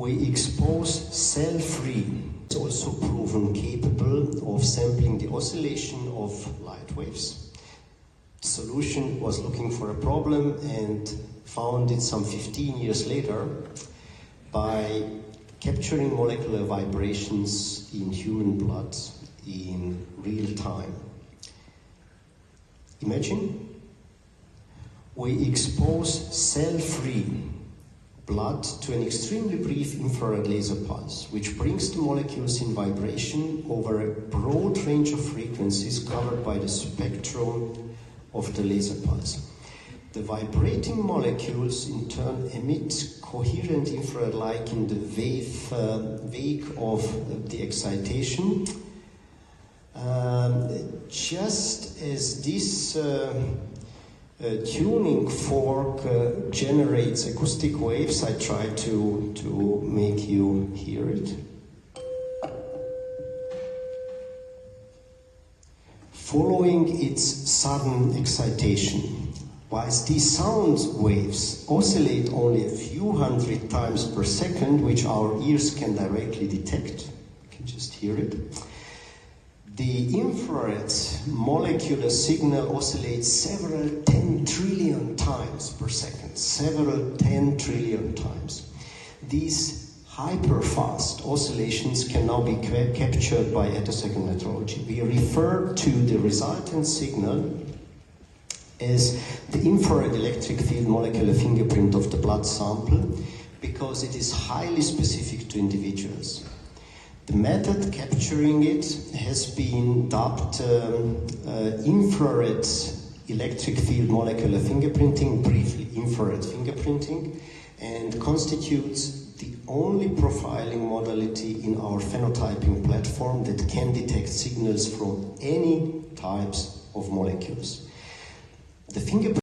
We expose cell-free. It's also proven capable of sampling the oscillation of light waves. The solution was looking for a problem and found it some 15 years later by capturing molecular vibrations in human blood in real time. Imagine we expose cell-free blood to an extremely brief infrared laser pulse, which brings the molecules in vibration over a broad range of frequencies covered by the spectrum of the laser pulse. The vibrating molecules in turn emit coherent infrared light in the wake of the excitation. Just as this tuning fork generates acoustic waves, I try to make you hear it. Following its sudden excitation, whilst these sound waves oscillate only a few hundred times per second, which our ears can directly detect, you can just hear it, the infrared molecular signal oscillates several 10 trillion times per second, several 10 trillion times. These hyper-fast oscillations can now be captured by attosecond metrology. We refer to the resultant signal as the infrared electric field molecular fingerprint of the blood sample because it is highly specific to individuals. The method capturing it has been dubbed infrared electric field molecular fingerprinting, briefly infrared fingerprinting, and constitutes the only profiling modality in our phenotyping platform that can detect signals from any types of molecules. The fingerprint